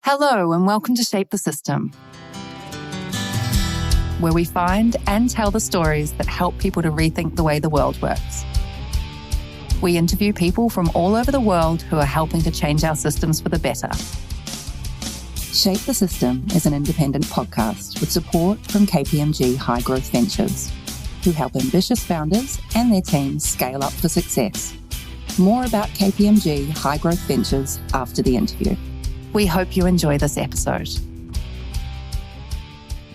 Hello and welcome to Shape the System, where we find and tell the stories that help people to rethink the way the world works. We interview people from all over the world who are helping to change our systems for the better. Shape the System is an independent podcast with support from KPMG High Growth Ventures, who help ambitious founders and their teams scale up for success. More about KPMG High Growth Ventures after the interview. We hope you enjoy this episode.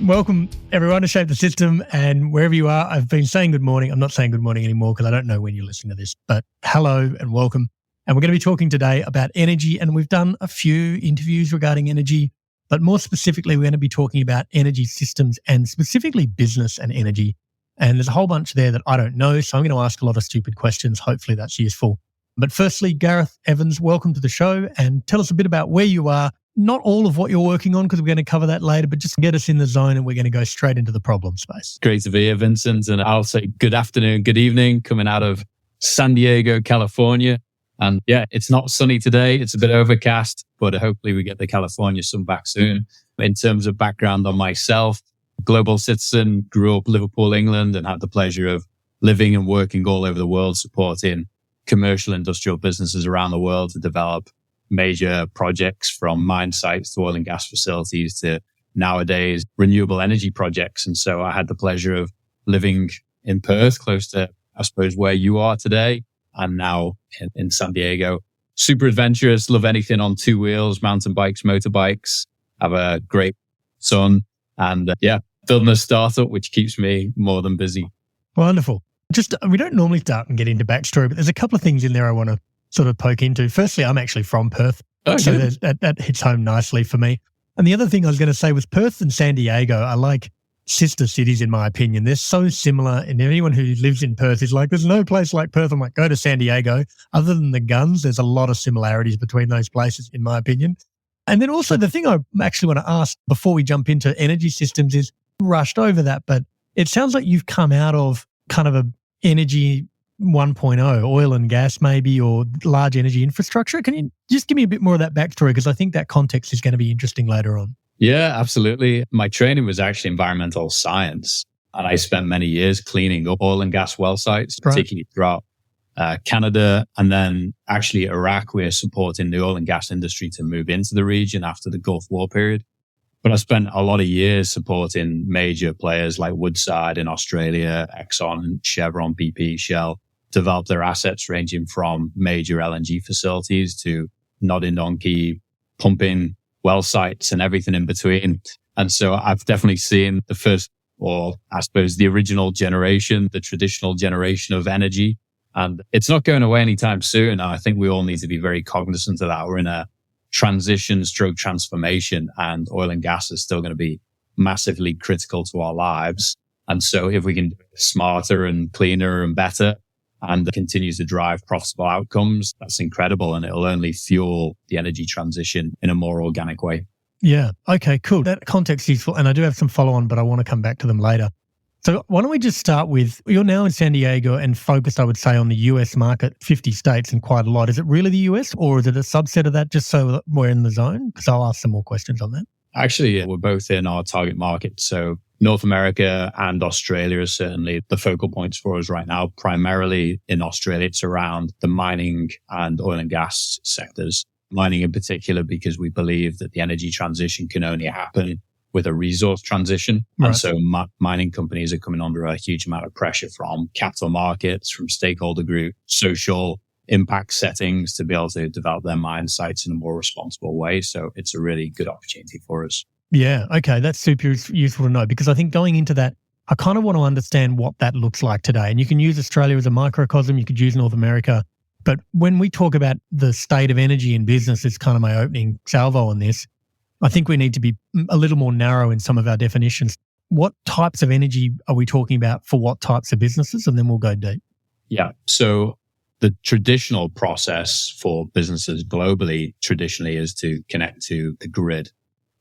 Welcome, everyone, to Shape the System. And wherever you are, I've been saying good morning. I'm not saying good morning anymore because I don't know when you listen to this, but hello and welcome. And we're going to be talking today about energy. And we've done a few interviews regarding energy, but more specifically, we're going to be talking about energy systems and specifically business and energy. And there's a whole bunch there that I don't know. So I'm going to ask a lot of stupid questions. Hopefully that's useful. But firstly, Gareth Evans, welcome to the show and tell us a bit about where you are. Not all of what you're working on because we're going to cover that later, but just get us in the zone and we're going to go straight into the problem space. Great to be here, Vincent. And I'll say good afternoon, good evening, coming out of San Diego, California. And yeah, it's not sunny today. It's a bit overcast, but hopefully we get the California sun back soon. In terms of background on myself, global citizen, grew up Liverpool, England, and had the pleasure of living and working all over the world, supporting commercial industrial businesses around the world to develop major projects from mine sites to oil and gas facilities to nowadays renewable energy projects. And so I had the pleasure of living in Perth, close to, I suppose, where you are today. I'm now in San Diego. Super adventurous, love anything on two wheels, mountain bikes, motorbikes, have a great son and building a startup, which keeps me more than busy. Wonderful. We don't normally start and get into backstory, but there's a couple of things in there I want to sort of poke into. Firstly, I'm actually from Perth, so that hits home nicely for me. And the other thing I was going to say was Perth and San Diego are like sister cities in my opinion. They're so similar, and anyone who lives in Perth is like, there's no place like Perth. I'm like, go to San Diego. Other than the guns, there's a lot of similarities between those places in my opinion. And then also the thing I actually want to ask before we jump into energy systems is, rushed over that, but it sounds like you've come out of kind of a energy 1.0, oil and gas maybe, or large energy infrastructure. Can you just give me a bit more of that backstory? Because I think that context is going to be interesting later on. Yeah, absolutely. My training was actually environmental science, and I spent many years cleaning up oil and gas well sites, particularly throughout Canada. And then actually Iraq, we're supporting the oil and gas industry to move into the region after the Gulf War period. But I spent a lot of years supporting major players like Woodside in Australia, Exxon, Chevron, BP, Shell, develop their assets ranging from major LNG facilities to Noddy pumping well sites and everything in between. And so I've definitely seen the first, or I suppose the original generation, the traditional generation of energy. And it's not going away anytime soon. I think we all need to be very cognizant of that. We're in a transformation, and oil and gas is still going to be massively critical to our lives. And so if we can do it smarter and cleaner and better and continue to drive profitable outcomes, that's incredible. And it'll only fuel the energy transition in a more organic way. Yeah. Okay, cool. That context is useful. And I do have some follow on, but I want to come back to them later. So why don't we just start with, you're now in San Diego and focused, I would say, on the US market, 50 states and quite a lot. Is it really the US or is it a subset of that, just so that we're in the zone? Because I'll ask some more questions on that. Actually, we're both in our target market. So North America and Australia are certainly the focal points for us right now. Primarily in Australia, it's around the mining and oil and gas sectors. Mining in particular, because we believe that the energy transition can only happen with a resource transition. Right. And so mining companies are coming under a huge amount of pressure from capital markets, from stakeholder groups, social impact settings to be able to develop their mine sites in a more responsible way. So it's a really good opportunity for us. Yeah. Okay. That's super useful to know, because I think going into that, I kind of want to understand what that looks like today. And you can use Australia as a microcosm. You could use North America. But when we talk about the state of energy in business, it's kind of my opening salvo on this. I think we need to be a little more narrow in some of our definitions. What types of energy are we talking about for what types of businesses? And then we'll go deep. Yeah. So the traditional process for businesses globally traditionally is to connect to the grid.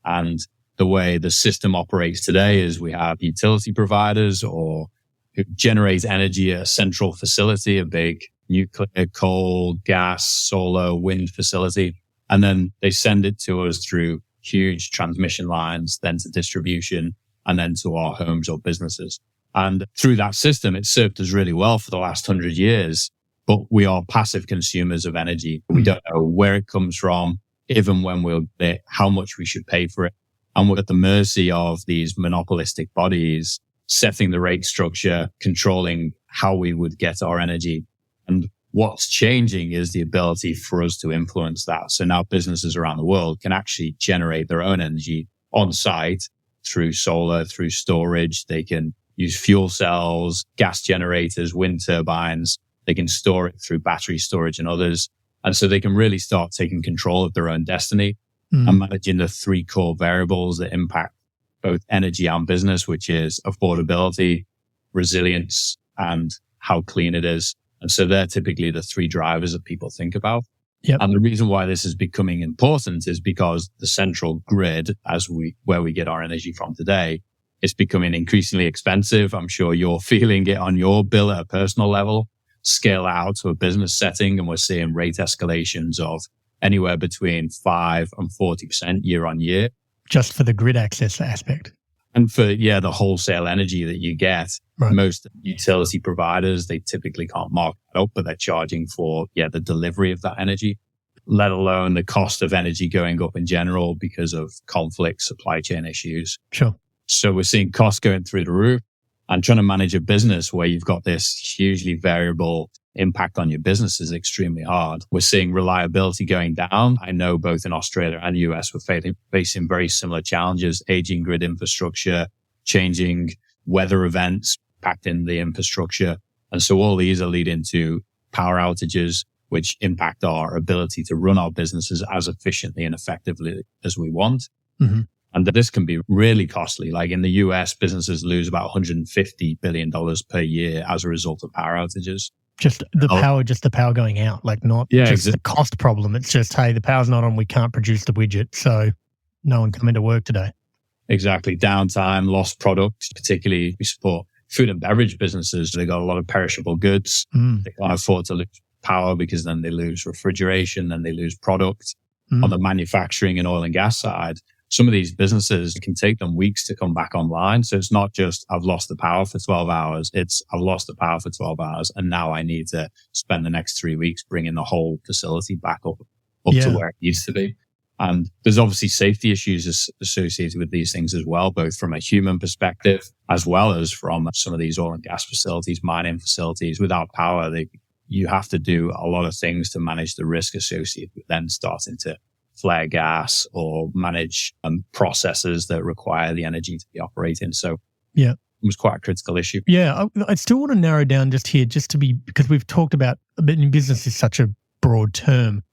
And the way the system operates today is we have utility providers or who generate energy at a central facility, a big nuclear, coal, gas, solar, wind facility. And then they send it to us through huge transmission lines, then to distribution, and then to our homes or businesses. And through that system, it's served us really well for the last 100 years. But we are passive consumers of energy. We don't know where it comes from, even when we'll get it, how much we should pay for it. And we're at the mercy of these monopolistic bodies setting the rate structure, controlling how we would get our energy. And what's changing is the ability for us to influence that. So now businesses around the world can actually generate their own energy on site through solar, through storage. They can use fuel cells, gas generators, wind turbines. They can store it through battery storage and others. And so they can really start taking control of their own destiny and managing the three core variables that impact both energy and business, which is affordability, resilience, and how clean it is. And so they're typically the three drivers that people think about. Yep. And the reason why this is becoming important is because the central grid, where we get our energy from today, is becoming increasingly expensive. I'm sure you're feeling it on your bill at a personal level. Scale out to a business setting, and we're seeing rate escalations of anywhere between 5 and 40% year on year. Just for the grid access aspect. And for, the wholesale energy that you get, right. Most utility providers, they typically can't mark that up, but they're charging for, the delivery of that energy, let alone the cost of energy going up in general because of conflict, supply chain issues. Sure. So we're seeing costs going through the roof, and trying to manage a business where you've got this hugely variable impact on your business is extremely hard. We're seeing reliability going down. I know both in Australia and US, we're facing very similar challenges, aging grid infrastructure, changing weather events, impacting the infrastructure. And so all these are leading to power outages, which impact our ability to run our businesses as efficiently and effectively as we want. Mm-hmm. And this can be really costly. Like in the US, businesses lose about $150 billion per year as a result of power outages. Just the power going out, like not just the cost problem. It's just, hey, the power's not on, we can't produce the widget, so no one come into work today. Exactly. Downtime, lost product, particularly we support food and beverage businesses. They got a lot of perishable goods. They can't afford to lose power because then they lose refrigeration, then they lose product. On the manufacturing and oil and gas side, some of these businesses, it can take them weeks to come back online. So it's not just, I've lost the power for 12 hours. It's, I've lost the power for 12 hours. And now I need to spend the next 3 weeks bringing the whole facility back up to where it needs to be. And there's obviously safety issues associated with these things as well, both from a human perspective, as well as from some of these oil and gas facilities, mining facilities. Without power, you have to do a lot of things to manage the risk associated with then starting to flare gas or manage processes that require the energy to be operating. So it was quite a critical issue. Yeah, I still want to narrow down just here, because we've talked about, in business is such a broad term.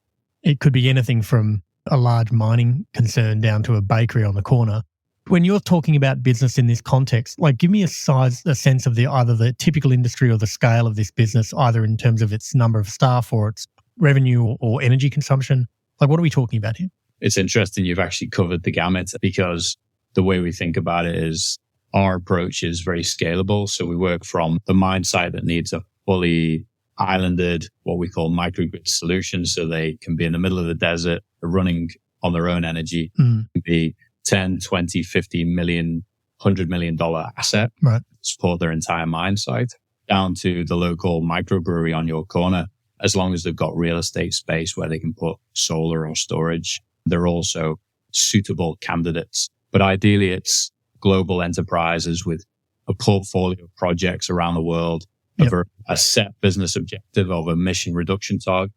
It could be anything from a large mining concern down to a bakery on the corner. When you're talking about business in this context, like give me a sense of either the typical industry or the scale of this business, either in terms of its number of staff or its revenue or energy consumption. Like, what are we talking about here? It's interesting you've actually covered the gamut, because the way we think about it is our approach is very scalable. So we work from the mine site that needs a fully islanded, what we call microgrid solution. So they can be in the middle of the desert, running on their own energy, can be 10, 20, 50 million, $100 million asset, right, support their entire mine site, down to the local microbrewery on your corner. As long as they've got real estate space where they can put solar or storage, they're also suitable candidates. But ideally, it's global enterprises with a portfolio of projects around the world over a set business objective of a emission reduction target,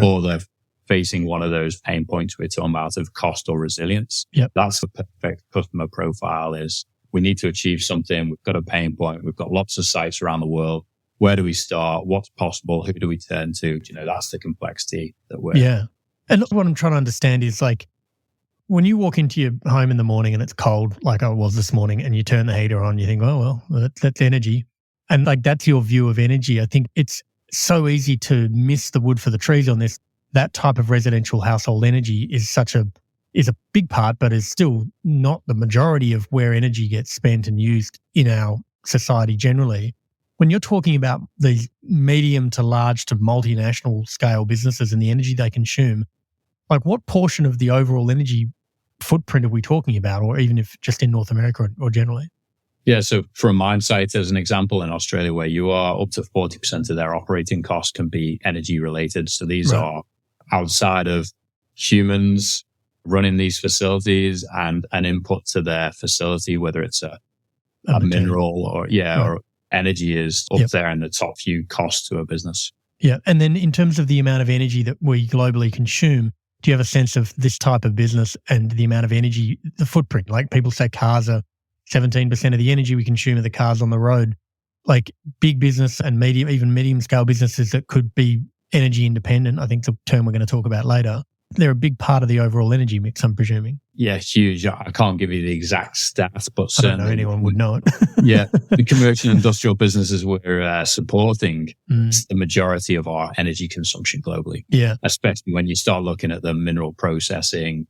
or they're facing one of those pain points we're talking about of cost or resilience. That's the perfect customer profile. Is we need to achieve something. We've got a pain point. We've got lots of sites around the world. Where do we start? What's possible? Who do we turn to? That's the complexity that we're... Yeah. And what I'm trying to understand is, like, when you walk into your home in the morning and it's cold, like I was this morning, and you turn the heater on, you think, oh, well, that's energy. And like, that's your view of energy. I think it's so easy to miss the wood for the trees on this. That type of residential household energy is a big part, but is still not the majority of where energy gets spent and used in our society generally. When you're talking about these medium to large to multinational scale businesses and the energy they consume, like what portion of the overall energy footprint are we talking about, or even if just in North America or generally? Yeah, so for a mine site, as an example, in Australia, where you are up to 40% of their operating costs can be energy related. So these are outside of humans running these facilities and an input to their facility, whether it's a mineral or energy is up there in the top few costs to a business. Yeah. And then in terms of the amount of energy that we globally consume, do you have a sense of this type of business and the amount of energy, the footprint? Like people say cars are 17% of the energy we consume are the cars on the road. Like big business and medium scale businesses that could be energy independent, I think the term we're going to talk about later, they're a big part of the overall energy mix, I'm presuming. Yeah, huge. I can't give you the exact stats, but certainly I don't know anyone would know it. Yeah, the commercial and industrial businesses we're supporting is the majority of our energy consumption globally. Yeah, especially when you start looking at the mineral processing,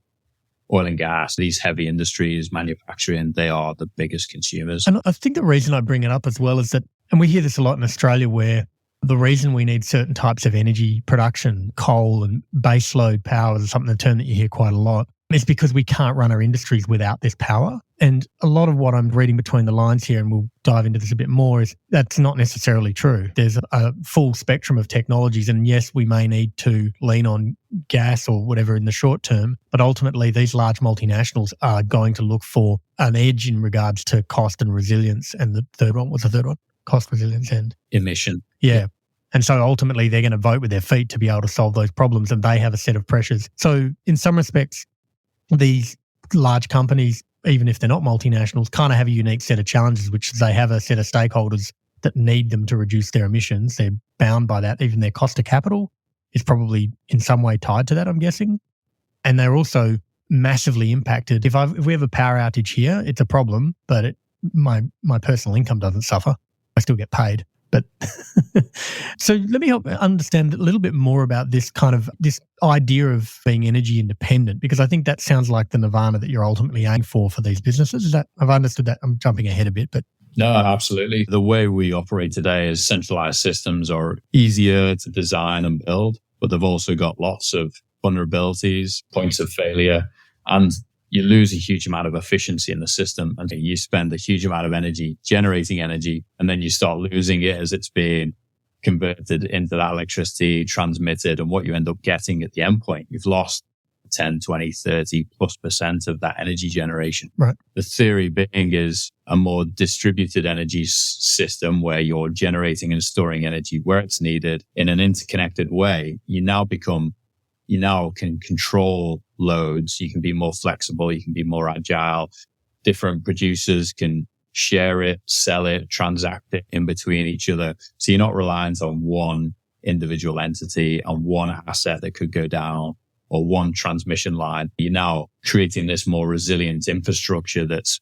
oil and gas, these heavy industries, manufacturing, they are the biggest consumers. And I think the reason I bring it up as well is that, and we hear this a lot in Australia, where the reason we need certain types of energy production, coal and baseload power is something, a term that you hear quite a lot, is because we can't run our industries without this power. And a lot of what I'm reading between the lines here, and we'll dive into this a bit more, is that's not necessarily true. There's a full spectrum of technologies. And yes, we may need to lean on gas or whatever in the short term, but ultimately these large multinationals are going to look for an edge in regards to cost and resilience. And the third one, what's the third one? Cost, resilience, and emission. Yeah. And so ultimately they're going to vote with their feet to be able to solve those problems, and they have a set of pressures. So in some respects, these large companies, even if they're not multinationals, kind of have a unique set of challenges, which is they have a set of stakeholders that need them to reduce their emissions. They're bound by that. Even their cost of capital is probably in some way tied to that, I'm guessing. And they're also massively impacted. If we have a power outage here, it's a problem, but my personal income doesn't suffer. I still get paid. But so let me help understand a little bit more about this idea of being energy independent, because I think that sounds like the nirvana that you're ultimately aiming for these businesses. Is that, I've understood that? I'm jumping ahead a bit, but. No, absolutely. The way we operate today is centralized systems are easier to design and build, but they've also got lots of vulnerabilities, points of failure, and you lose a huge amount of efficiency in the system, and you spend a huge amount of energy generating energy, and then you start losing it as it's being converted into that electricity, transmitted, and what you end up getting at the endpoint, you've lost 10, 20, 30+% of that energy generation. Right. The theory being is a more distributed energy system where you're generating and storing energy where it's needed in an interconnected way. You now can control loads. You can be more flexible. You can be more agile. Different producers can share it, sell it, transact it in between each other. So you're not reliant on one individual entity, on one asset that could go down or one transmission line. You're now creating this more resilient infrastructure that's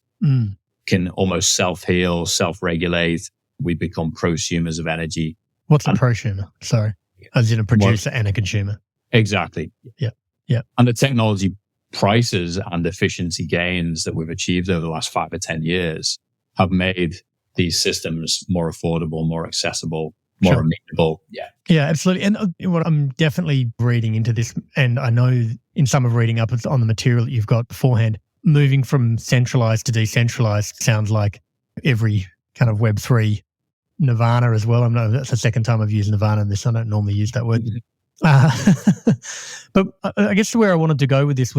can almost self-heal, self-regulate. We become prosumers of energy. What's a prosumer? Sorry. As in a producer and a consumer. Exactly. Yeah. Yeah. And the technology prices and efficiency gains that we've achieved over the last 5 or 10 years have made these systems more affordable, more accessible, more amenable. Yeah. Yeah, absolutely. And what I'm definitely reading into this, and I know in some of reading up on the material that you've got beforehand, moving from centralized to decentralized sounds like every kind of Web3 nirvana as well. I know that's the second time I've used nirvana in this. I don't normally use that word. But I guess where I wanted to go with this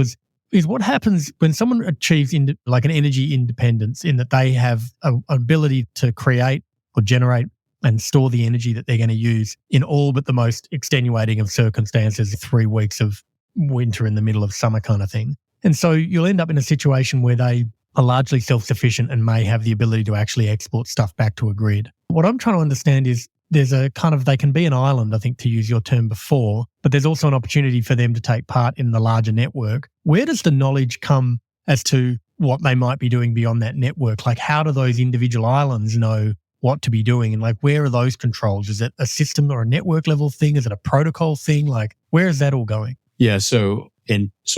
is what happens when someone achieves like an energy independence, in that they have an ability to create or generate and store the energy that they're going to use in all but the most extenuating of circumstances, 3 weeks of winter in the middle of summer kind of thing. And so you'll end up in a situation where they are largely self-sufficient and may have the ability to actually export stuff back to a grid. What I'm trying to understand is there's a kind of, they can be an island, I think, to use your term before, but there's also an opportunity for them to take part in the larger network. Where does the knowledge come as to what they might be doing beyond that network? Like, how do those individual islands know what to be doing? And like, where are those controls? Is it a system or a network level thing? Is it a protocol thing? Like, where is that all going? Yeah. So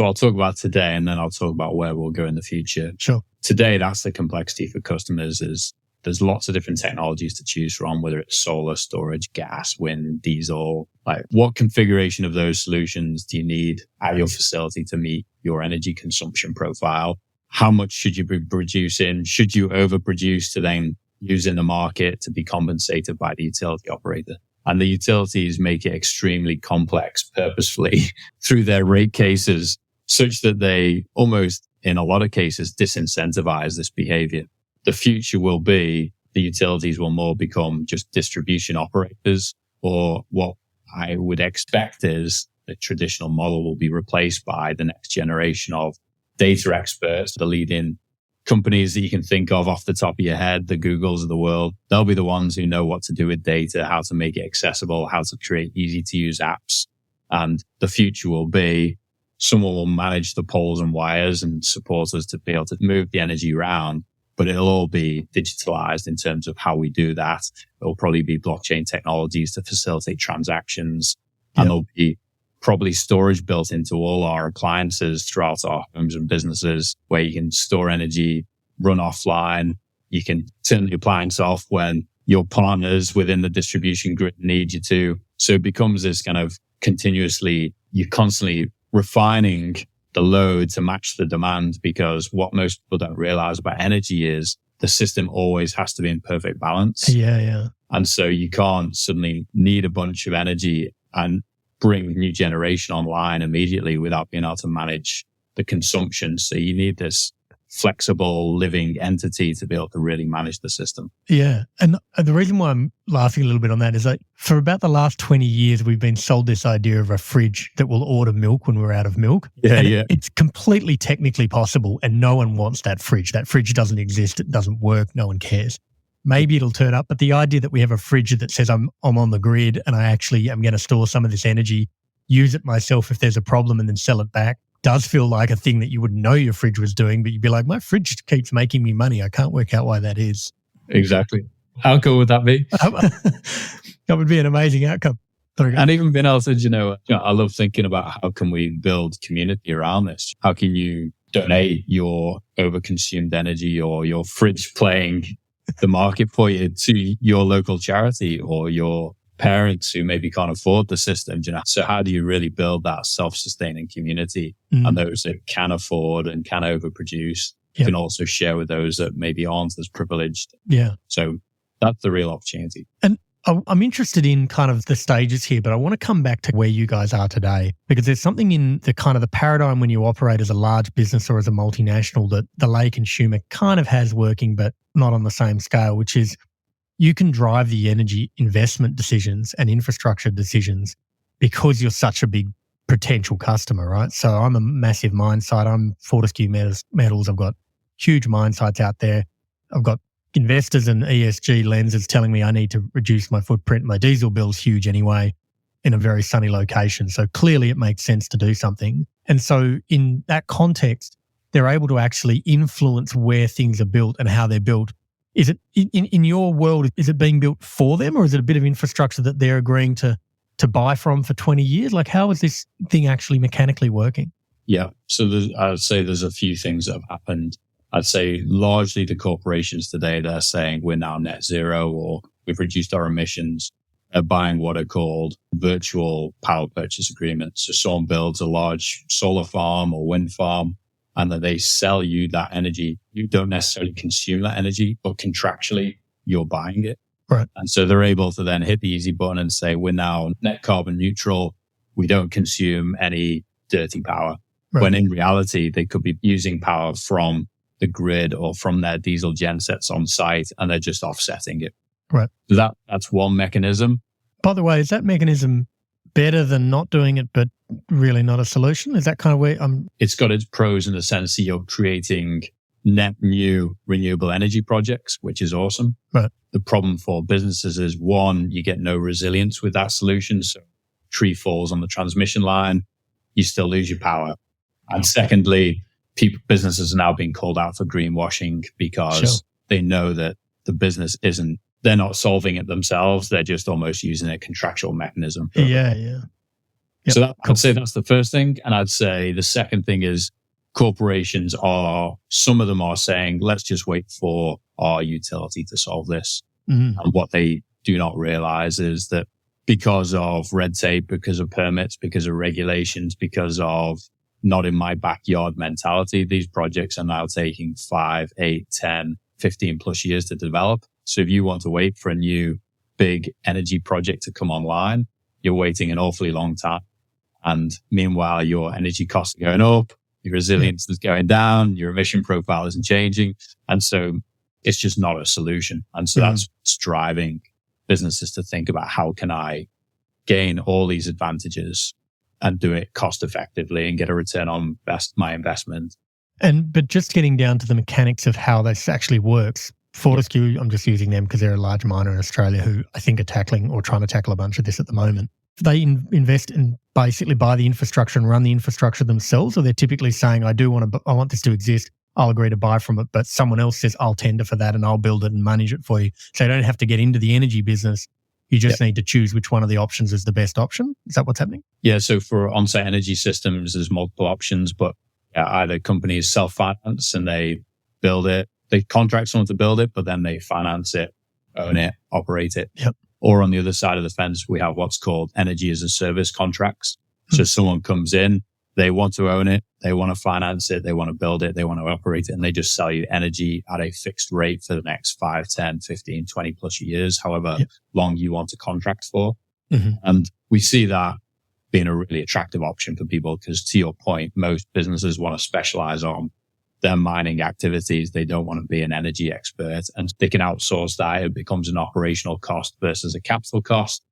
I'll talk about today, and then I'll talk about where we'll go in the future. Sure. Today, that's the complexity for customers, is there's lots of different technologies to choose from, whether it's solar, storage, gas, wind, diesel. Like, what configuration of those solutions do you need at your facility to meet your energy consumption profile? How much should you be producing? Should you overproduce to then use in the market to be compensated by the utility operator? And the utilities make it extremely complex purposefully through their rate cases, such that they almost, in a lot of cases, disincentivize this behavior. The future will be the utilities will more become just distribution operators, or what I would expect is the traditional model will be replaced by the next generation of data experts, the leading companies that you can think of off the top of your head, the Googles of the world. They'll be the ones who know what to do with data, how to make it accessible, how to create easy to use apps. And the future will be someone will manage the poles and wires and support us to be able to move the energy around. But it'll all be digitalized in terms of how we do that. It'll probably be blockchain technologies to facilitate transactions. And there'll be probably storage built into all our appliances throughout our homes and businesses, where you can store energy, run offline. You can turn the appliance off when your partners within the distribution grid need you to. So it becomes this kind of you're constantly refining the load to match the demand, because what most people don't realize about energy is the system always has to be in perfect balance. Yeah. And so you can't suddenly need a bunch of energy and bring new generation online immediately without being able to manage the consumption. So you need this flexible living entity to be able to really manage the system. Yeah. And the reason why I'm laughing a little bit on that is that for about the last 20 years, we've been sold this idea of a fridge that will order milk when we're out of milk. Yeah. It's completely technically possible, and no one wants that fridge. That fridge doesn't exist. It doesn't work. No one cares. Maybe it'll turn up, but the idea that we have a fridge that says I'm on the grid and I actually am going to store some of this energy, use it myself if there's a problem, and then sell it back, does feel like a thing that you wouldn't know your fridge was doing, but you'd be like, my fridge keeps making me money. I can't work out why that is. Exactly. How cool would that be? That would be an amazing outcome. And even being able to, I love thinking about how can we build community around this? How can you donate your overconsumed energy or your fridge playing the market for you to your local charity or your parents who maybe can't afford the system? So how do you really build that self-sustaining community? And those that can afford and can overproduce can also share with those that maybe aren't as privileged. Yeah. So that's the real opportunity. And I'm interested in kind of the stages here, but I want to come back to where you guys are today, because there's something in the kind of the paradigm when you operate as a large business or as a multinational that the lay consumer kind of has working, but not on the same scale, which is you can drive the energy investment decisions and infrastructure decisions because you're such a big potential customer, right? So I'm a massive mine site. I'm Fortescue Metals. I've got huge mine sites out there. I've got investors and ESG lenses telling me I need to reduce my footprint. My diesel bill's huge anyway in a very sunny location. So clearly it makes sense to do something. And so in that context, they're able to actually influence where things are built and how they're built. Is it in your world, is it being built for them, or is it a bit of infrastructure that they're agreeing to buy from for 20 years? Like, how is this thing actually mechanically working? Yeah. So I'd say there's a few things that have happened. I'd say largely the corporations today, they're saying we're now net zero or we've reduced our emissions. They're buying what are called virtual power purchase agreements. So someone builds a large solar farm or wind farm, and then they sell you that energy. You don't necessarily consume that energy, but contractually you're buying it. Right. And so they're able to then hit the easy button and say, we're now net carbon neutral. We don't consume any dirty power. Right. When in reality, they could be using power from the grid or from their diesel gensets on site, and they're just offsetting it. Right. So that's one mechanism. By the way, is that mechanism better than not doing it, but really not a solution? Is that kind of where It's got its pros in the sense that you're creating net new renewable energy projects, which is awesome. Right. The problem for businesses is, one, you get no resilience with that solution. So tree falls on the transmission line, you still lose your power. And secondly, businesses are now being called out for greenwashing because they know that the business they're not solving it themselves. They're just almost using a contractual mechanism. Yeah. Yep. So I'd say that's the first thing. And I'd say the second thing is corporations some of them are saying, let's just wait for our utility to solve this. And what they do not realize is that because of red tape, because of permits, because of regulations, because of not in my backyard mentality, these projects are now taking 5, 8, 10, 15 plus years to develop. So if you want to wait for a new big energy project to come online, you're waiting an awfully long time. And meanwhile, your energy costs are going up, your resilience is going down, your emission profile isn't changing. And so it's just not a solution. And so that's what's driving businesses to think about how can I gain all these advantages and do it cost effectively and get a return on my investment. But just getting down to the mechanics of how this actually works, Fortescue, I'm just using them because they're a large miner in Australia who I think are tackling or trying to tackle a bunch of this at the moment. They invest and basically buy the infrastructure and run the infrastructure themselves, or they're typically saying, I want this to exist, I'll agree to buy from it, but someone else says, I'll tender for that and I'll build it and manage it for you. So you don't have to get into the energy business. You just need to choose which one of the options is the best option. Is that what's happening? Yeah. So for on-site energy systems, there's multiple options, but either companies self-finance and they build it, they contract someone to build it, but then they finance it, own it, operate it. Yep. Or on the other side of the fence, we have what's called energy as a service contracts. So someone comes in, they want to own it, they want to finance it, they want to build it, they want to operate it, and they just sell you energy at a fixed rate for the next 5, 10, 15, 20 plus years, however long you want to contract for. And we see that being a really attractive option for people because, to your point, most businesses want to specialize on their mining activities. They don't want to be an energy expert, and they can outsource that. It becomes an operational cost versus a capital cost.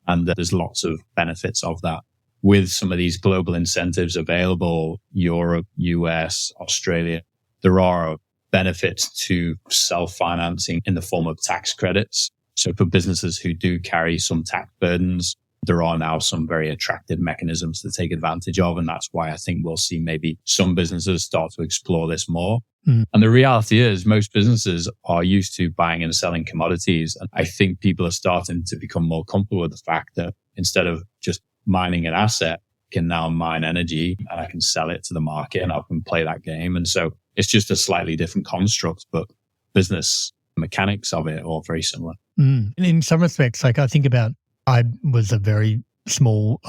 And there's lots of benefits of that. With some of these global incentives available, Europe, US, Australia, there are benefits to self-financing in the form of tax credits. So for businesses who do carry some tax burdens, there are now some very attractive mechanisms to take advantage of. And that's why I think we'll see maybe some businesses start to explore this more. And the reality is most businesses are used to buying and selling commodities. And I think people are starting to become more comfortable with the fact that instead of just mining an asset, I can now mine energy and I can sell it to the market and I can play that game. And so it's just a slightly different construct, but business mechanics of it are very similar. And in some respects, like I think about, I was a very small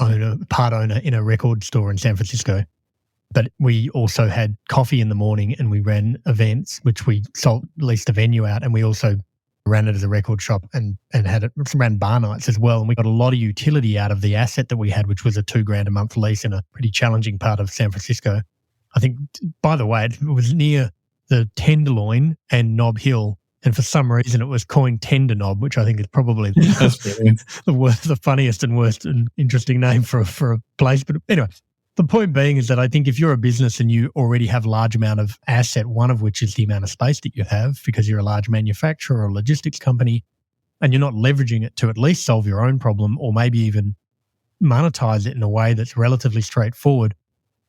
part owner in a record store in San Francisco, but we also had coffee in the morning and we ran events, which we leased a venue out, and we also ran it as a record shop and ran bar nights as well. And we got a lot of utility out of the asset that we had, which was a $2,000 a month lease in a pretty challenging part of San Francisco. I think, by the way, it was near the Tenderloin and Nob Hill. And for some reason, it was coined Tender Knob, which I think is probably the funniest and worst and interesting name for a place. But anyway, the point being is that I think if you're a business and you already have a large amount of asset, one of which is the amount of space that you have because you're a large manufacturer or a logistics company, and you're not leveraging it to at least solve your own problem or maybe even monetize it in a way that's relatively straightforward,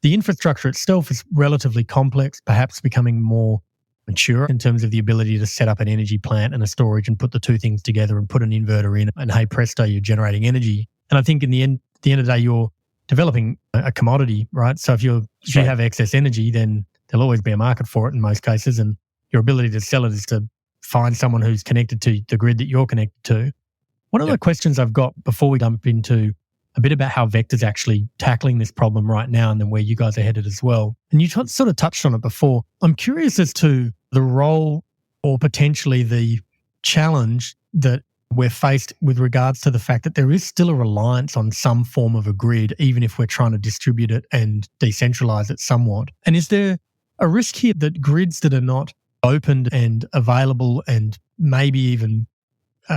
the infrastructure itself is relatively complex, perhaps becoming more mature in terms of the ability to set up an energy plant and a storage and put the two things together and put an inverter in, and hey presto, you're generating energy. And I think at the end of the day, you're developing a commodity, right? So if you have excess energy, then there'll always be a market for it in most cases, and your ability to sell it is to find someone who's connected to the grid that you're connected to. One of the questions I've got before we jump into a bit about how VECKTA's actually tackling this problem right now and then where you guys are headed as well. And you sort of touched on it before. I'm curious as to the role or potentially the challenge that we're faced with regards to the fact that there is still a reliance on some form of a grid, even if we're trying to distribute it and decentralize it somewhat. And is there a risk here that grids that are not opened and available and maybe even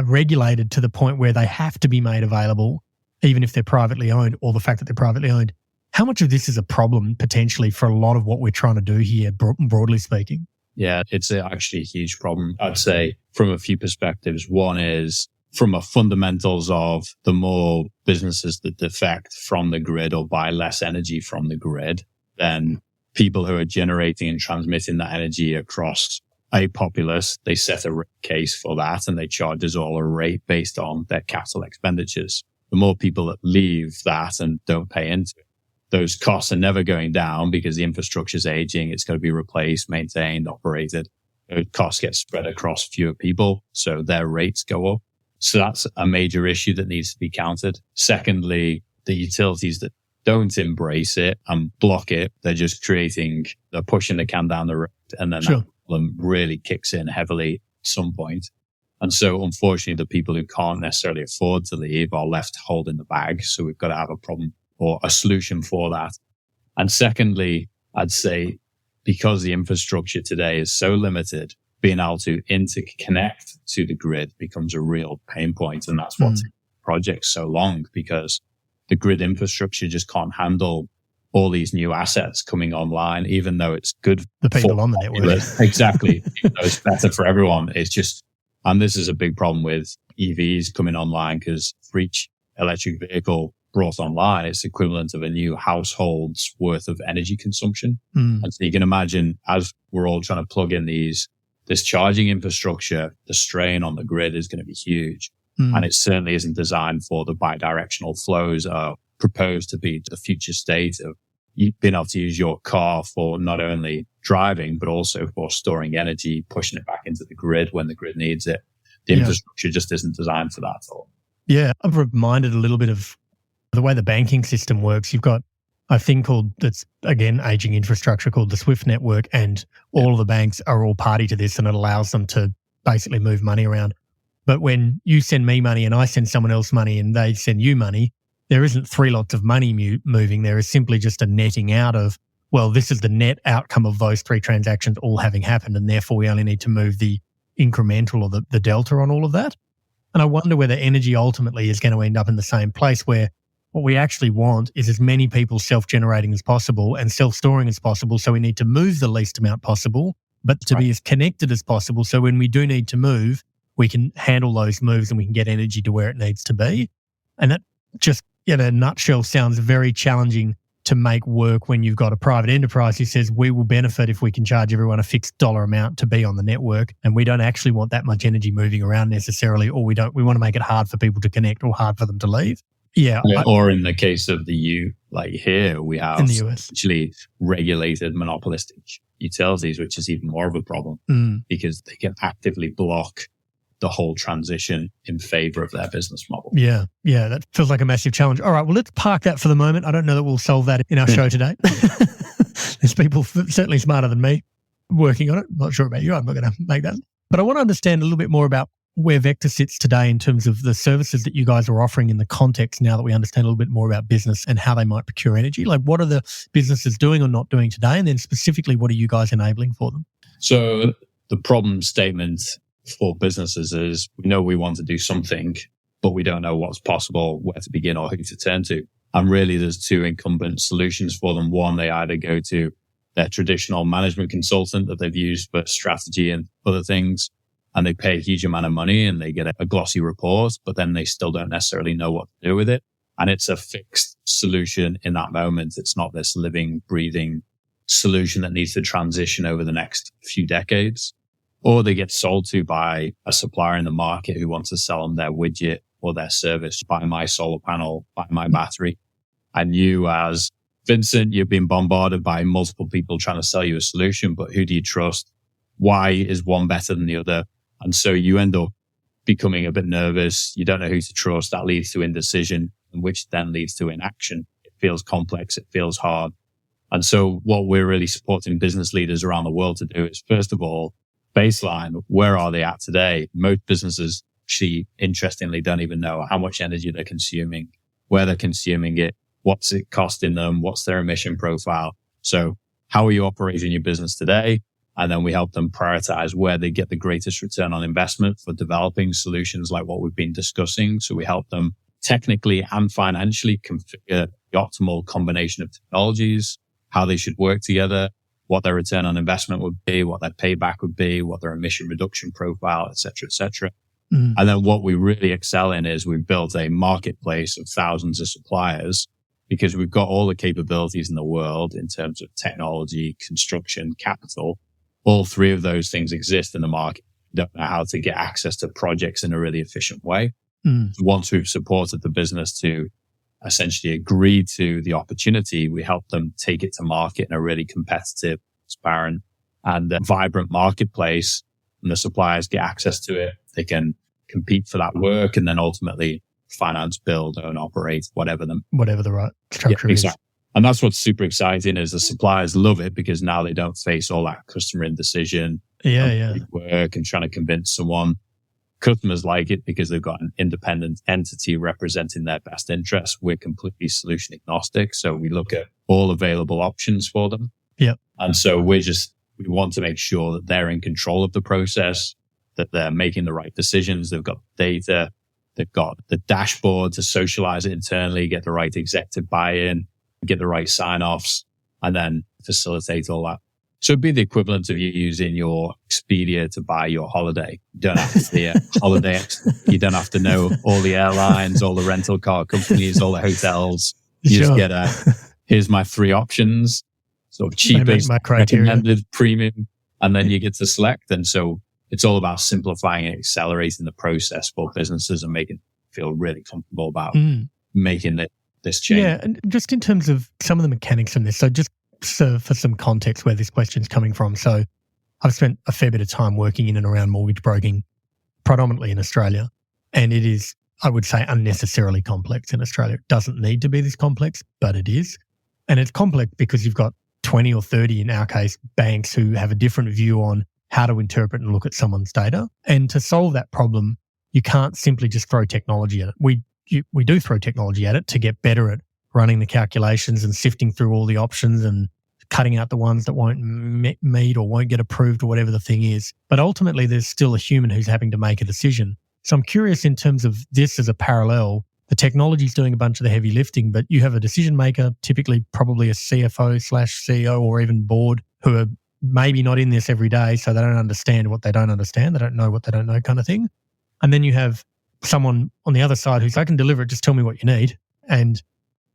regulated to the point where they have to be made available, even if they're privately owned, or the fact that they're privately owned, how much of this is a problem potentially for a lot of what we're trying to do here, broadly speaking? Yeah, it's actually a huge problem. I'd say from a few perspectives. One is from a fundamentals of the more businesses that defect from the grid or buy less energy from the grid, then people who are generating and transmitting that energy across a populace, they set a rate case for that and they charge us all a rate based on their capital expenditures. The more people that leave that and don't pay into it, those costs are never going down because the infrastructure is aging. It's got to be replaced, maintained, operated. Those costs get spread across fewer people, so their rates go up. So that's a major issue that needs to be countered. Secondly, the utilities that don't embrace it and block it, they're pushing the can down the road, and then that problem really kicks in heavily at some point. And so unfortunately, the people who can't necessarily afford to leave are left holding the bag. So we've got to have a problem or a solution for that. And secondly, I'd say because the infrastructure today is so limited, being able to interconnect to the grid becomes a real pain point. And that's what takes projects so long, because the grid infrastructure just can't handle all these new assets coming online, even though it's good the people on the network. Exactly. Even though it's better for everyone. It's just, and this is a big problem with EVs coming online, because for each electric vehicle brought online, it's equivalent of a new household's worth of energy consumption. And so you can imagine, as we're all trying to plug in this charging infrastructure, the strain on the grid is going to be huge. And it certainly isn't designed for the bidirectional flows proposed to be the future state of you being able to use your car for not only driving, but also for storing energy, pushing it back into the grid when the grid needs it. The infrastructure just isn't designed for that at all. Yeah, I'm reminded a little bit of the way the banking system works. You've got a thing called, that's again, aging infrastructure, called the SWIFT network, and all of the banks are all party to this, and it allows them to basically move money around. But when you send me money and I send someone else money and they send you money, there isn't three lots of money moving. There is simply just a netting out of, well, this is the net outcome of those three transactions all having happened, and therefore we only need to move the incremental or the delta on all of that. And I wonder whether energy ultimately is going to end up in the same place, where what we actually want is as many people self-generating as possible and self-storing as possible. So we need to move the least amount possible, but to be as connected as possible. So when we do need to move, we can handle those moves and we can get energy to where it needs to be. And that just, in a nutshell, sounds very challenging to make work when you've got a private enterprise who says we will benefit if we can charge everyone a fixed dollar amount to be on the network, and we don't actually want that much energy moving around necessarily, or we want to make it hard for people to connect or hard for them to leave. Or in the case of like here, we have in the US, actually regulated monopolistic utilities, which is even more of a problem because they can actively block the whole transition in favor of their business model. Yeah, that feels like a massive challenge. All right, well, let's park that for the moment. I don't know that we'll solve that in our show today. There's people certainly smarter than me working on it. Not sure about you. I'm not going to make that. But I want to understand a little bit more about where VECKTA sits today in terms of the services that you guys are offering in the context, now that we understand a little bit more about business and how they might procure energy. Like, what are the businesses doing or not doing today? And then specifically, what are you guys enabling for them? So the problem statement for businesses is, we know we want to do something, but we don't know what's possible, where to begin or who to turn to. And really there's two incumbent solutions for them. One, they either go to their traditional management consultant that they've used for strategy and other things, and they pay a huge amount of money and they get a glossy report, but then they still don't necessarily know what to do with it. And it's a fixed solution in that moment. It's not this living, breathing solution that needs to transition over the next few decades. Or they get sold to by a supplier in the market who wants to sell them their widget or their service. Buy my solar panel, buy my battery. And you, as Vincent, you've been bombarded by multiple people trying to sell you a solution, but who do you trust? Why is one better than the other? And so you end up becoming a bit nervous. You don't know who to trust. That leads to indecision, which then leads to inaction. It feels complex. It feels hard. And so what we're really supporting business leaders around the world to do is, first of all, baseline, where are they at today? Most businesses, actually, interestingly, don't even know how much energy they're consuming, where they're consuming it, what's it costing them, what's their emission profile. So how are you operating your business today? And then we help them prioritize where they get the greatest return on investment for developing solutions like what we've been discussing. So we help them technically and financially configure the optimal combination of technologies, how they should work together, what their return on investment would be, what their payback would be, what their emission reduction profile, et cetera, et cetera. And then what we really excel in is we've built a marketplace of thousands of suppliers, because we've got all the capabilities in the world in terms of technology, construction, capital. All three of those things exist in the market. We don't know how to get access to projects in a really efficient way. Once we've supported the business to essentially agree to the opportunity, we help them take it to market in a really competitive, transparent, and vibrant marketplace. And the suppliers get access to it. They can compete for that work and then ultimately finance, build, own, operate, whatever the right structure is. Exactly. And that's what's super exciting is the suppliers love it because now they don't face all that customer indecision, work and trying to convince someone. Customers like it because they've got an independent entity representing their best interests. We're completely solution agnostic. So we look at all available options for them. Yeah. And so we want to make sure that they're in control of the process, that they're making the right decisions. They've got data. They've got the dashboard to socialize it internally, get the right executive buy-in, get the right sign-offs, and then facilitate all that. So it'd be the equivalent of you using your Expedia to buy your holiday. You don't have to be a holiday expert. You don't have to know all the airlines, all the rental car companies, all the hotels. You just get here's my 3 options, sort of cheapest, recommended, premium, and then you get to select. And so it's all about simplifying and accelerating the process for businesses and making them feel really comfortable about making this change. Yeah, and just in terms of some of the mechanics in this, so just for some context where this question's coming from. So I've spent a fair bit of time working in and around mortgage broking, predominantly in Australia, and it is, I would say, unnecessarily complex in Australia. It doesn't need to be this complex, but it is. And it's complex because you've got 20 or 30, in our case, banks who have a different view on how to interpret and look at someone's data. And to solve that problem, you can't simply just throw technology at it. We do throw technology at it to get better at running the calculations and sifting through all the options and cutting out the ones that won't meet or won't get approved or whatever the thing is. But ultimately, there's still a human who's having to make a decision. So I'm curious in terms of this as a parallel, the technology is doing a bunch of the heavy lifting, but you have a decision maker, typically probably a CFO/CEO or even board, who are maybe not in this every day, so they don't understand what they don't understand. They don't know what they don't know kind of thing. And then you have someone on the other side who's, I can deliver it, just tell me what you need. And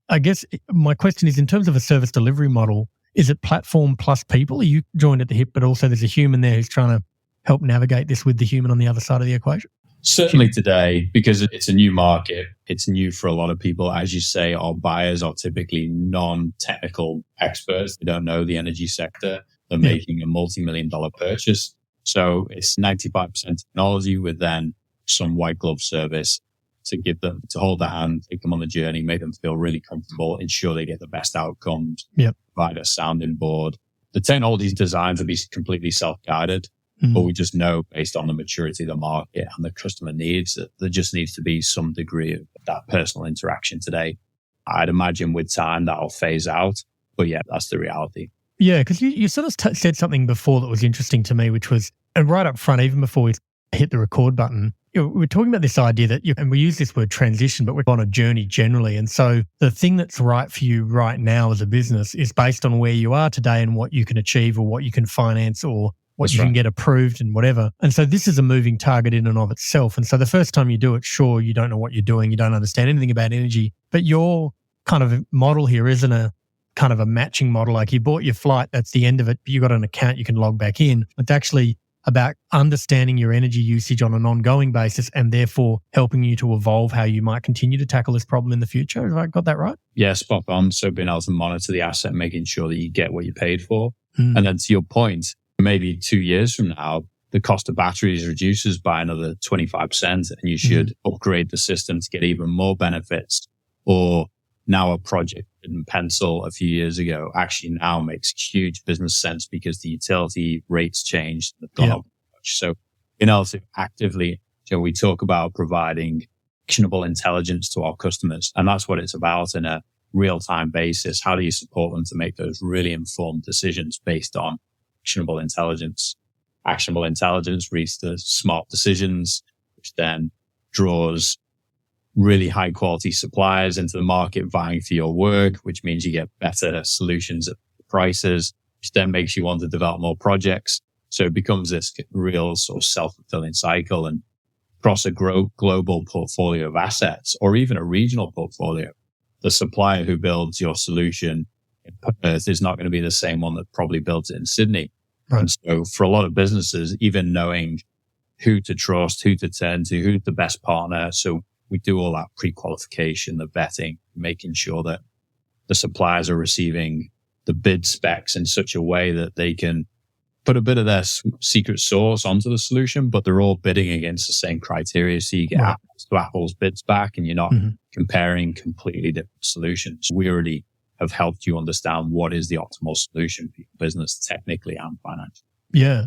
I guess my question is, in terms of a service delivery model, is it platform plus people? Are you joined at the hip, but also there's a human there who's trying to help navigate this with the human on the other side of the equation? Certainly today, because it's a new market, it's new for a lot of people. As you say, our buyers are typically non-technical experts. They don't know the energy sector. They're making a multi-million-dollar purchase. So it's 95% technology with then some white glove service to give them, to hold their hand, take them on the journey, make them feel really comfortable, ensure they get the best outcomes, provide a sounding board. The technology designs will be completely self-guided, but we just know based on the maturity of the market and the customer needs that there just needs to be some degree of that personal interaction today. I'd imagine with time that'll phase out, but yeah, that's the reality. Yeah, because you sort of said something before that was interesting to me, which was, and right up front, even before we hit the record button, we're talking about this idea that, and we use this word transition, but we're on a journey generally. And so the thing that's right for you right now as a business is based on where you are today and what you can achieve or what you can finance or what you can get approved and whatever. And so this is a moving target in and of itself. And so the first time you do it, sure, you don't know what you're doing. You don't understand anything about energy, but your kind of model here isn't a kind of a matching model. Like you bought your flight, that's the end of it. But you got an account you can log back in. It's actually about understanding your energy usage on an ongoing basis and therefore helping you to evolve how you might continue to tackle this problem in the future. Have I got that right? Yeah, spot on. So being able to monitor the asset, making sure that you get what you paid for. And then to your point, maybe 2 years from now, the cost of batteries reduces by another 25% and you should upgrade the system to get even more benefits. Or now a project in pencil a few years ago actually now makes huge business sense because the utility rates changed. They've gone up much. So, to actively, we talk about providing actionable intelligence to our customers. And that's what it's about in a real-time basis. How do you support them to make those really informed decisions based on actionable intelligence? Actionable intelligence leads to smart decisions, which then draws really high quality suppliers into the market vying for your work, which means you get better solutions at prices, which then makes you want to develop more projects. So it becomes this real sort of self-fulfilling cycle. And across a global portfolio of assets or even a regional portfolio, the supplier who builds your solution in Perth is not going to be the same one that probably built it in Sydney. Right. And so for a lot of businesses, even knowing who to trust, who to turn to, who's the best partner. So we do all that pre-qualification, the vetting, making sure that the suppliers are receiving the bid specs in such a way that they can put a bit of their secret sauce onto the solution, but they're all bidding against the same criteria. So you get apples to apples bids back and you're not comparing completely different solutions. We already have helped you understand what is the optimal solution for your business technically and financially. Yeah.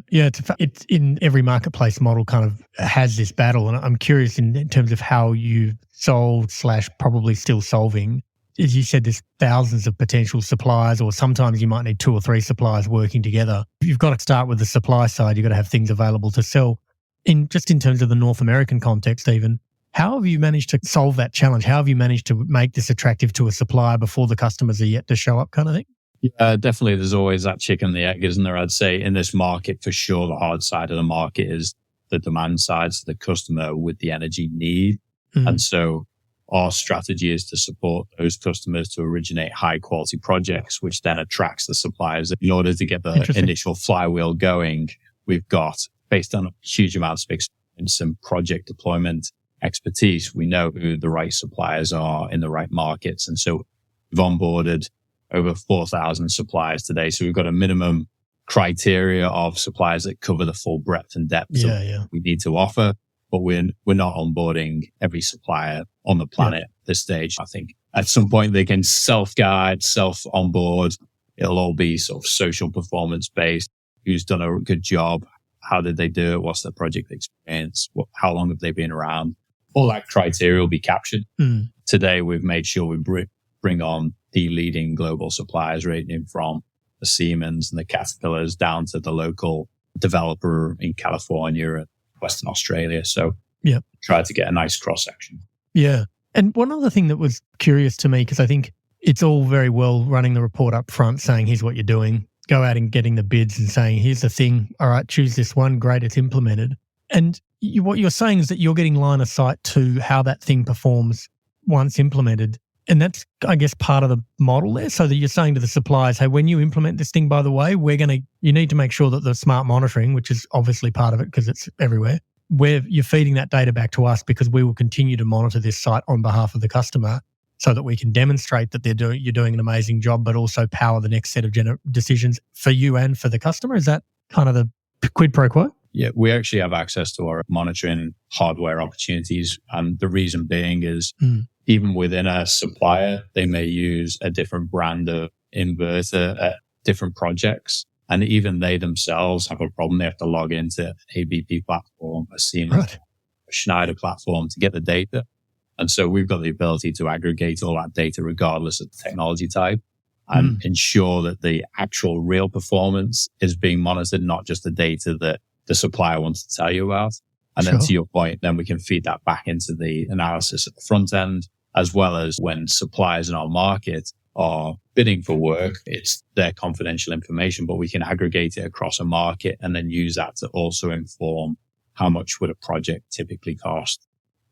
It's in every marketplace model kind of has this battle. And I'm curious in terms of how you solved / probably still solving. As you said, there's thousands of potential suppliers, or sometimes you might need 2 or 3 suppliers working together. You've got to start with the supply side. You've got to have things available to sell. In terms of the North American context even, how have you managed to solve that challenge? How have you managed to make this attractive to a supplier before the customers are yet to show up kind of thing? Yeah, definitely. There's always that chicken and the egg, isn't there? I'd say in this market, for sure, the hard side of the market is the demand side, so the customer with the energy need. And so our strategy is to support those customers to originate high quality projects, which then attracts the suppliers. In order to get the initial flywheel going, we've got, based on huge amounts of experience and project deployment expertise, we know who the right suppliers are in the right markets. And so we've onboarded over 4,000 suppliers today. So we've got a minimum criteria of suppliers that cover the full breadth and depth we need to offer. But we're not onboarding every supplier on the planet at this stage. I think at some point they can self-guide, self-onboard. It'll all be sort of social performance based. Who's done a good job? How did they do it? What's their project experience? How long have they been around? All that criteria will be captured. Today, we've made sure we bring on the leading global suppliers, ranging from the Siemens and the Caterpillars down to the local developer in California and Western Australia. So try to get a nice cross section. Yeah. And one other thing that was curious to me, because I think it's all very well running the report up front saying, here's what you're doing, go out and getting the bids and saying, here's the thing. All right, choose this one. Great, it's implemented. And what you're saying is that you're getting line of sight to how that thing performs once implemented. And that's, I guess, part of the model there. So that you're saying to the suppliers, hey, when you implement this thing, by the way, you need to make sure that the smart monitoring, which is obviously part of it because it's everywhere, where you're feeding that data back to us because we will continue to monitor this site on behalf of the customer so that we can demonstrate that you're doing an amazing job, but also power the next set of decisions for you and for the customer. Is that kind of the quid pro quo? Yeah, we actually have access to our monitoring hardware opportunities. And the reason being is even within a supplier, they may use a different brand of inverter at different projects. And even they themselves have a problem. They have to log into an ABP platform, a Siemens, a Schneider platform to get the data. And so we've got the ability to aggregate all that data regardless of the technology type and ensure that the actual real performance is being monitored, not just the data that the supplier wants to tell you about. And then to your point, then we can feed that back into the analysis at the front end, as well as when suppliers in our market are bidding for work, it's their confidential information, but we can aggregate it across a market and then use that to also inform how much would a project typically cost?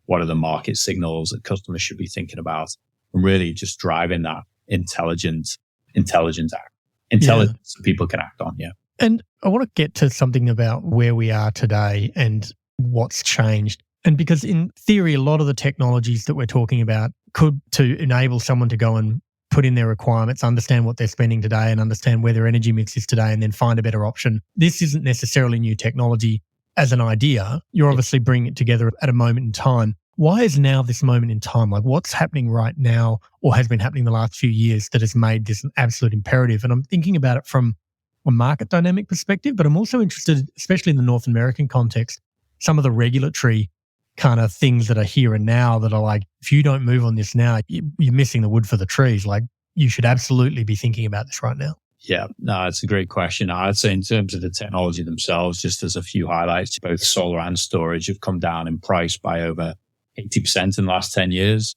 What are the market signals that customers should be thinking about? And really just driving that intelligence so people can act on. Yeah. And I want to get to something about where we are today and what's changed. And because in theory, a lot of the technologies that we're talking about could to enable someone to go and put in their requirements, understand what they're spending today and understand where their energy mix is today and then find a better option. This isn't necessarily new technology as an idea. You're obviously bringing it together at a moment in time. Why is now this moment in time? Like what's happening right now or has been happening the last few years that has made this an absolute imperative? And I'm thinking about it from a market dynamic perspective, but I'm also interested, especially in the North American context, some of the regulatory kind of things that are here and now that are like, if you don't move on this now, you're missing the wood for the trees. Like you should absolutely be thinking about this right now. Yeah, no, it's a great question. I'd say in terms of the technology themselves, just as a few highlights, both solar and storage have come down in price by over 80% in the last 10 years.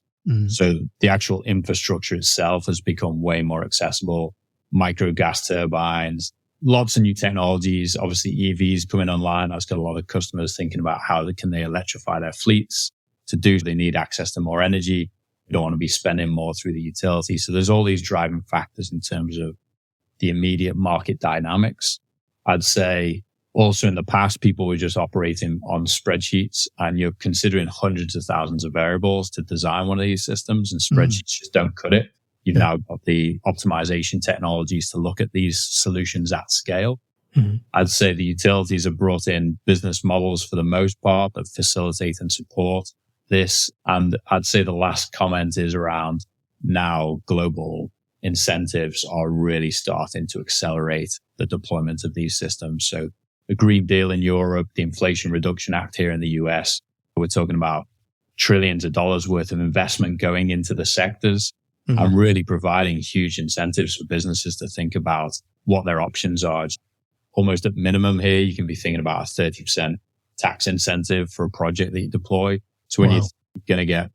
So the actual infrastructure itself has become way more accessible. Micro gas turbines, lots of new technologies. Obviously, EVs coming online. I've got a lot of customers thinking about how can they electrify their fleets. To do, they need access to more energy. They don't want to be spending more through the utility. So there's all these driving factors in terms of the immediate market dynamics. I'd say Also, in the past, people were just operating on spreadsheets, and you're considering hundreds of thousands of variables to design one of these systems, and spreadsheets just don't cut it. You've now got the optimization technologies to look at these solutions at scale. I'd say the utilities have brought in business models for the most part that facilitate and support this. And I'd say the last comment is around now global incentives are really starting to accelerate the deployment of these systems. So the Green Deal in Europe, the Inflation Reduction Act here in the US, we're talking about trillions of dollars worth of investment going into the sectors and really providing huge incentives for businesses to think about what their options are. Almost at minimum here, you can be thinking about a 30% tax incentive for a project that you deploy. So when you're going to get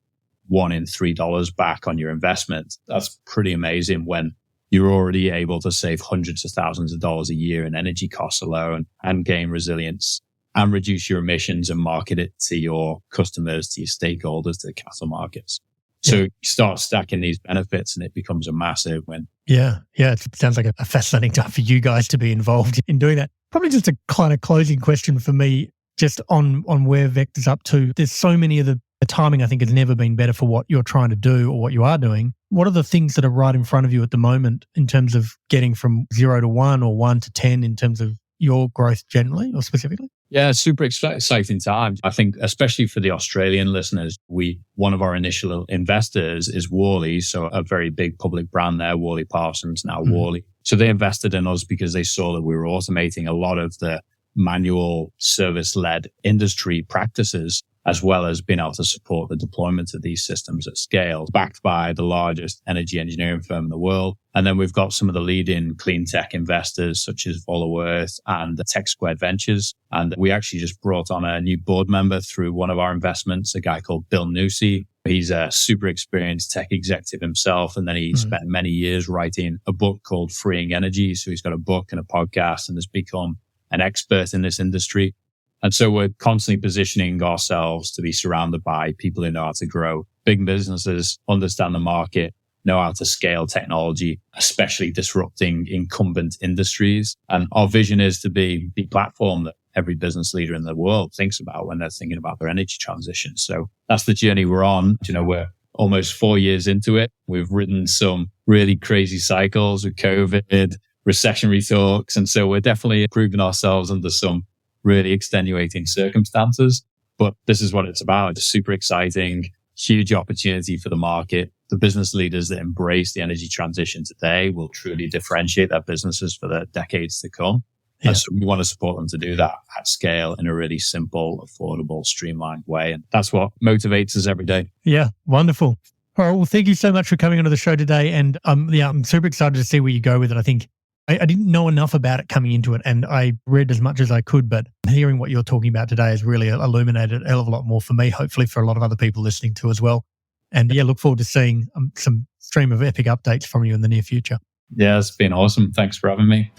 $1 in $3 back on your investment, that's pretty amazing when you're already able to save hundreds of thousands of dollars a year in energy costs alone and gain resilience and reduce your emissions and market it to your customers, to your stakeholders, to the capital markets. So you start stacking these benefits and it becomes a massive win. Yeah, it sounds like a fascinating time for you guys to be involved in doing that. Probably just a kind of closing question for me, just on where VECKTA's up to. There's so many of the timing, I think, has never been better for what you're trying to do or what you are doing. What are the things that are right in front of you at the moment in terms of getting from 0 to 1 or 1 to 10 in terms of your growth generally or specifically? Yeah, super exciting time. I think, especially for the Australian listeners, one of our initial investors is Worley. So a very big public brand there, Worley Parsons, now Worley. So they invested in us because they saw that we were automating a lot of the manual service-led industry practices, as well as being able to support the deployment of these systems at scale, backed by the largest energy engineering firm in the world. And then we've got some of the leading clean tech investors, such as Follow Earth and Tech Squared Ventures. And we actually just brought on a new board member through one of our investments, a guy called Bill Newsey. He's a super experienced tech executive himself. And then he spent many years writing a book called Freeing Energy. So he's got a book and a podcast and has become an expert in this industry. And so we're constantly positioning ourselves to be surrounded by people who know how to grow big businesses, understand the market, know how to scale technology, especially disrupting incumbent industries. And our vision is to be the platform that every business leader in the world thinks about when they're thinking about their energy transition. So that's the journey we're on. We're almost 4 years into it. We've ridden some really crazy cycles with COVID, recessionary talks. And so we're definitely proving ourselves under some really extenuating circumstances. But this is what it's about. It's super exciting, huge opportunity for the market. The business leaders that embrace the energy transition today will truly differentiate their businesses for the decades to come. Yeah. And so we want to support them to do that at scale in a really simple, affordable, streamlined way. And that's what motivates us every day. Yeah, wonderful. All right, well, thank you so much for coming onto the show today. And I'm super excited to see where you go with it. I think I didn't know enough about it coming into it, and I read as much as I could, but hearing what you're talking about today has really illuminated a hell of a lot more for me, hopefully for a lot of other people listening to as well. And yeah, look forward to seeing some stream of epic updates from you in the near future. Yeah, it's been awesome. Thanks for having me.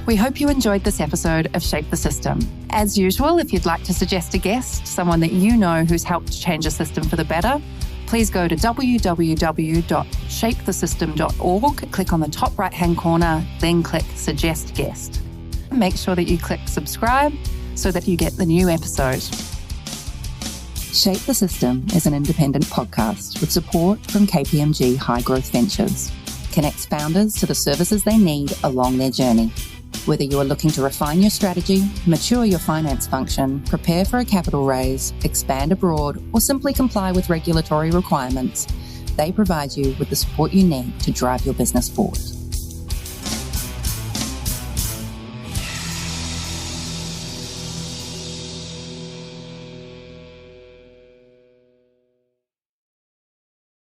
We hope you enjoyed this episode of Shape the System. As usual, if you'd like to suggest a guest, someone that you know who's helped change a system for the better, please go to www.shapethesystem.org, click on the top right-hand corner, then click Suggest Guest. Make sure that you click subscribe so that you get the new episode. Shape the System is an independent podcast with support from KPMG High Growth Ventures. Connects founders to the services they need along their journey. Whether you are looking to refine your strategy, mature your finance function, prepare for a capital raise, expand abroad, or simply comply with regulatory requirements, they provide you with the support you need to drive your business forward.